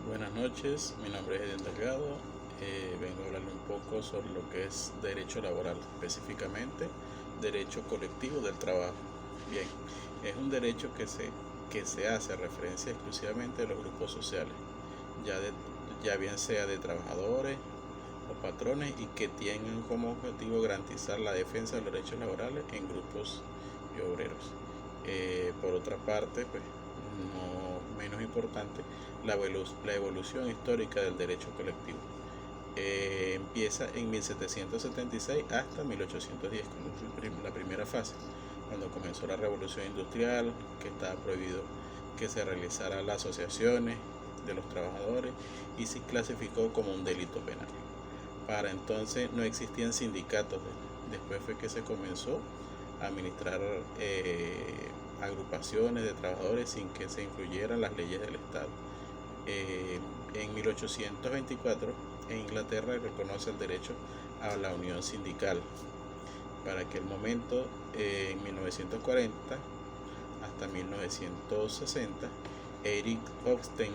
Buenas noches, mi nombre es Edén Delgado. Vengo a hablarle un poco sobre lo que es derecho laboral, específicamente derecho colectivo del trabajo. Bien, es un derecho que se hace referencia exclusivamente a los grupos sociales, ya, de, ya bien sea de trabajadores o patrones, y que tienen como objetivo garantizar la defensa de los derechos laborales en grupos y obreros. Por otra parte, pues, no menos importante, la evolución histórica del derecho colectivo. Empieza en 1776 hasta 1810 con la primera fase, cuando comenzó la revolución industrial, que estaba prohibido que se realizaran las asociaciones de los trabajadores y se clasificó como un delito penal. Para entonces no existían sindicatos. Después fue que se comenzó a administrar agrupaciones de trabajadores sin que se influyeran las leyes del Estado. En 1824, en Inglaterra reconoce el derecho a la unión sindical. Para aquel momento, en 1940 hasta 1960, Eric Hobsbawm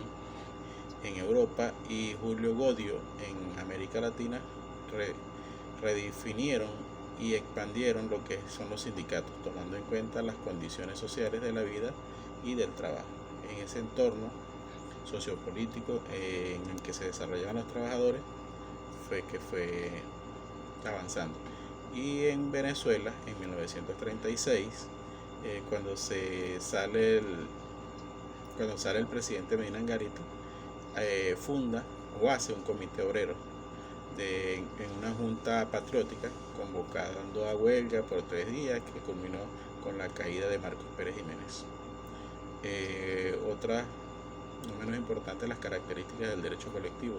en Europa y Julio Godio en América Latina redefinieron y expandieron lo que son los sindicatos, tomando en cuenta las condiciones sociales de la vida y del trabajo. En ese entorno sociopolítico en el que se desarrollaban los trabajadores fue avanzando. Y en Venezuela, en 1936, cuando sale el presidente Medina Angarita, funda o hace un comité obrero en una junta patriótica, convocando a huelga por 3 días, que culminó con la caída de Marcos Pérez Jiménez. Otra, no menos importante, las características del derecho colectivo,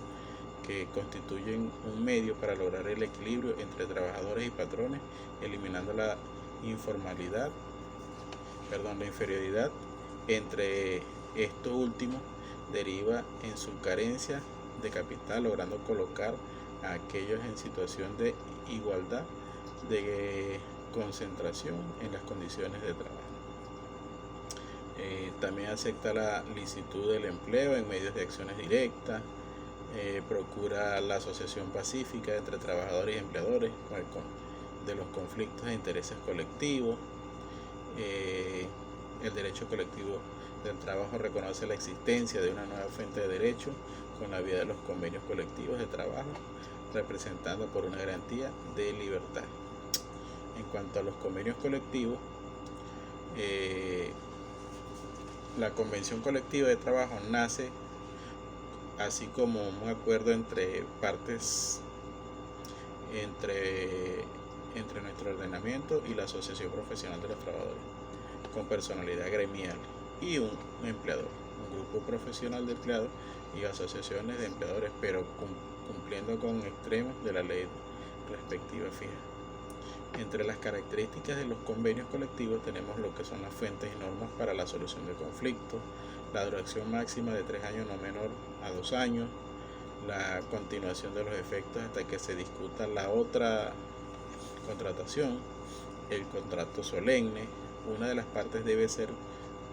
que constituyen un medio para lograr el equilibrio entre trabajadores y patrones, eliminando la inferioridad entre estos últimos deriva en su carencia de capital, logrando colocar a aquellos en situación de igualdad de concentración en las condiciones de trabajo. También acepta la licitud del empleo en medios de acciones directas, procura la asociación pacífica entre trabajadores y empleadores de los conflictos de intereses colectivos. El derecho colectivo del trabajo reconoce la existencia de una nueva fuente de derecho con la vía de los convenios colectivos de trabajo, representando por una garantía de libertad. En cuanto a los convenios colectivos, la convención colectiva de trabajo nace así como un acuerdo entre partes, entre nuestro ordenamiento y la Asociación Profesional de los Trabajadores, con personalidad gremial, y un empleador, un grupo profesional de empleados y asociaciones de empleadores, pero cumpliendo con extremos de la ley respectiva fija. Entre las características de los convenios colectivos tenemos lo que son las fuentes y normas para la solución de conflictos, la duración máxima de 3 años no menor a 2 años, la continuación de los efectos hasta que se discuta la otra contratación, el contrato solemne. Una de las partes debe ser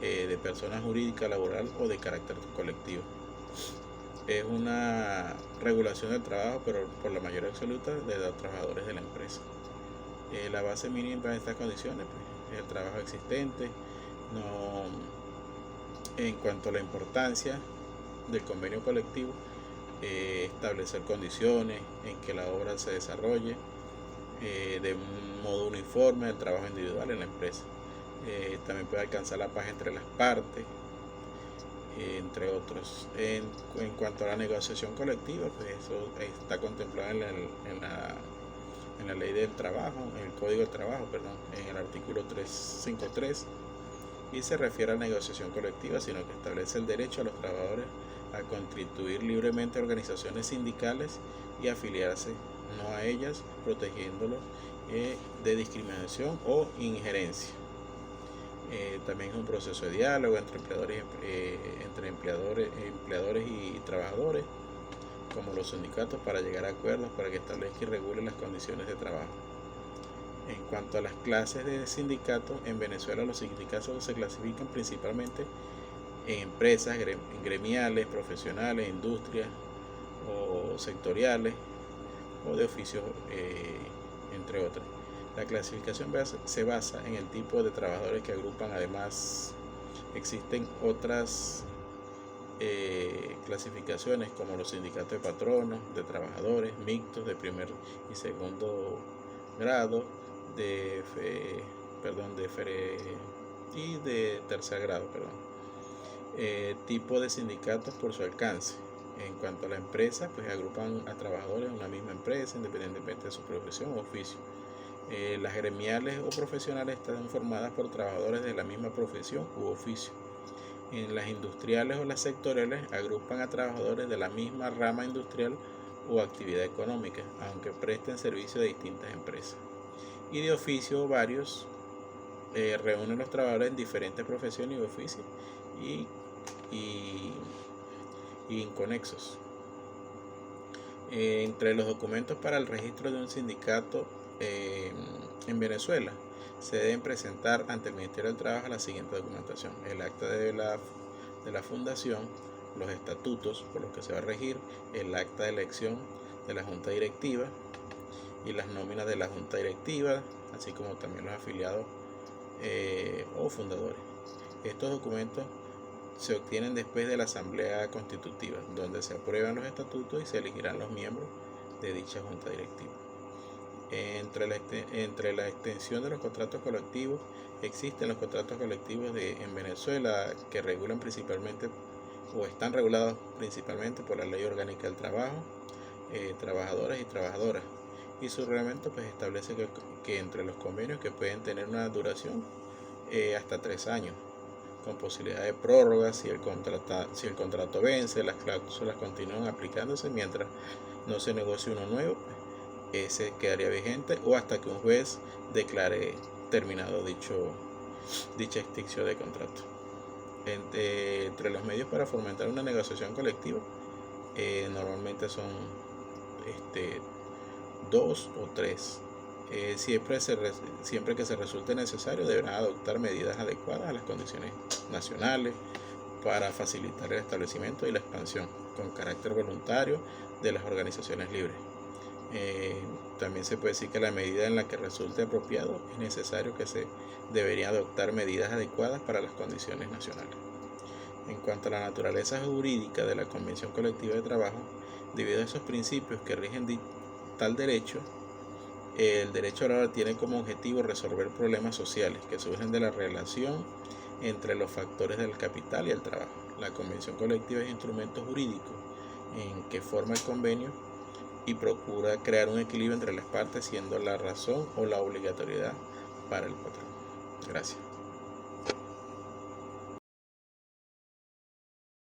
de persona jurídica, laboral o de carácter colectivo. Es una regulación del trabajo, pero por la mayoría absoluta de los trabajadores de la empresa. La base mínima de estas condiciones, pues, es el trabajo existente. En cuanto a la importancia del convenio colectivo, establecer condiciones en que la obra se desarrolle de un modo uniforme, el trabajo individual en la empresa. También puede alcanzar la paz entre las partes, entre otros. En cuanto a la negociación colectiva, pues eso está contemplado en la ley del trabajo, en el código del trabajo, en el artículo 353, y se refiere a la negociación colectiva, sino que establece el derecho a los trabajadores a constituir libremente organizaciones sindicales y afiliarse no a ellas, protegiéndolos de discriminación o injerencia. También es un proceso de diálogo entre empleadores y trabajadores, como los sindicatos, para llegar a acuerdos para que establezca y regule las condiciones de trabajo. En cuanto a las clases de sindicatos, en Venezuela los sindicatos se clasifican principalmente en empresas gremiales, profesionales, industrias o sectoriales o de oficios, entre otras. La clasificación se basa en el tipo de trabajadores que agrupan. Además, existen otras clasificaciones como los sindicatos de patronos, de trabajadores, mixtos de primer y segundo grado, y de tercer grado, tipo de sindicatos por su alcance. En cuanto a la empresa, pues agrupan a trabajadores en una misma empresa independientemente de su profesión o oficio. Las gremiales o profesionales están formadas por trabajadores de la misma profesión u oficio. En las industriales o las sectoriales agrupan a trabajadores de la misma rama industrial o actividad económica, aunque presten servicio de distintas empresas. Y de oficio varios, reúnen los trabajadores en diferentes profesiones y oficios y inconexos. Entre los documentos para el registro de un sindicato en Venezuela se deben presentar ante el Ministerio del Trabajo la siguiente documentación: el acta de la fundación, los estatutos por los que se va a regir, el acta de elección de la junta directiva y las nóminas de la junta directiva, así como también los afiliados o fundadores. Estos documentos se obtienen después de la asamblea constitutiva, donde se aprueban los estatutos y se elegirán los miembros de dicha junta directiva. Entre la extensión de los contratos colectivos, existen los contratos colectivos en Venezuela que regulan principalmente o están regulados principalmente por la Ley Orgánica del Trabajo, trabajadores y trabajadoras, y su reglamento pues establece que entre los convenios, que pueden tener una duración hasta 3 años, con posibilidad de prórroga si el contrato vence, las cláusulas continúan aplicándose mientras no se negocie uno nuevo, ese quedaría vigente o hasta que un juez declare terminado dicha extinción de contrato. Entre los medios para fomentar una negociación colectiva, normalmente son 2 o 3. Siempre que se resulte necesario, deberán adoptar medidas adecuadas a las condiciones nacionales para facilitar el establecimiento y la expansión con carácter voluntario de las organizaciones libres. También se puede decir que la medida en la que resulte apropiado es necesario que se deberían adoptar medidas adecuadas para las condiciones nacionales. En cuanto a la naturaleza jurídica de la Convención Colectiva de Trabajo, debido a esos principios que rigen tal derecho, el derecho laboral tiene como objetivo resolver problemas sociales que surgen de la relación entre los factores del capital y el trabajo. La Convención Colectiva es instrumento jurídico en que forma el convenio y procura crear un equilibrio entre las partes, siendo la razón o la obligatoriedad para el patrón. Gracias.